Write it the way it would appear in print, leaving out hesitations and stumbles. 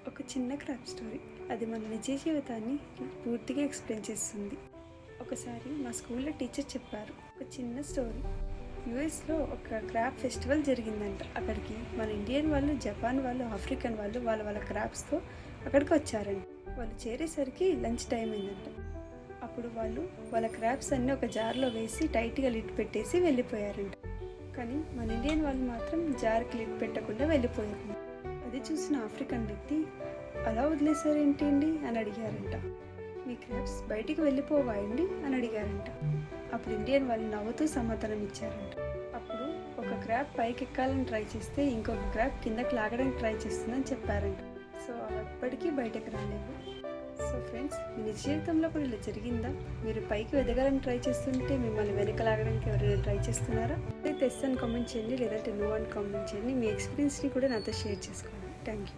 ఒక చిన్న craft story. అది మన నిజ జీవితాన్ని పూర్తిగా ఎక్స్ప్లెయిన్ చేస్తుంది. ఒకసారి మా స్కూల్లో టీచర్ చెప్పారు ఒక చిన్న స్టోరీ. యుఎస్లో ఒక క్రాఫ్ట్ ఫెస్టివల్ జరిగిందంట. అక్కడికి మన ఇండియన్ వాళ్ళు, జపాన్ వాళ్ళు, ఆఫ్రికన్ వాళ్ళు వాళ్ళ క్రాఫ్ట్స్తో అక్కడికి వచ్చారంట. వాళ్ళు చేరేసరికి లంచ్ టైం అయిందంట. అప్పుడు వాళ్ళు వాళ్ళ క్రాఫ్ట్స్ అన్నీ ఒక జార్లో వేసి టైట్గా లిడ్ పెట్టేసి వెళ్ళిపోయారంట. కానీ మన ఇండియన్ వాళ్ళు మాత్రం జార్కి లిడ్ పెట్టకుండా వెళ్ళిపోయారు. అది చూసిన ఆఫ్రికన్ వ్యక్తి, అలా వదిలేసారేంటి అండి అని అడిగారంట. మీ క్రాఫ్ట్స్ బయటికి వెళ్ళిపోవాయండి అని అడిగారంట. అప్పుడు ఇండియన్ వాళ్ళు నవ్వుతూ సమాధానం ఇచ్చారంట. అప్పుడు ఒక క్రాఫ్ట్ పైకి ఎక్కాలని ట్రై చేస్తే ఇంకొక క్రాఫ్ట్ కిందకి లాగడానికి ట్రై చేస్తుందని చెప్పారంట. సో అవి ఎప్పటికీ బయటకు రాలేవు. సో ఫ్రెండ్స్, మీ నిజ జీవితంలో కూడా ఇలా జరిగిందా? మీరు పైకి ఎదగాలని ట్రై చేస్తుంటే మిమ్మల్ని వెనక లాగడానికి ఎవరైనా ట్రై చేస్తున్నారా? అయితే ఎస్ అని కామెంట్ చేయండి, లేదంటే నో అని కామెంట్ చేయండి. మీ ఎక్స్పీరియన్స్ని కూడా నాతో షేర్ చేసుకోండి. Thank you.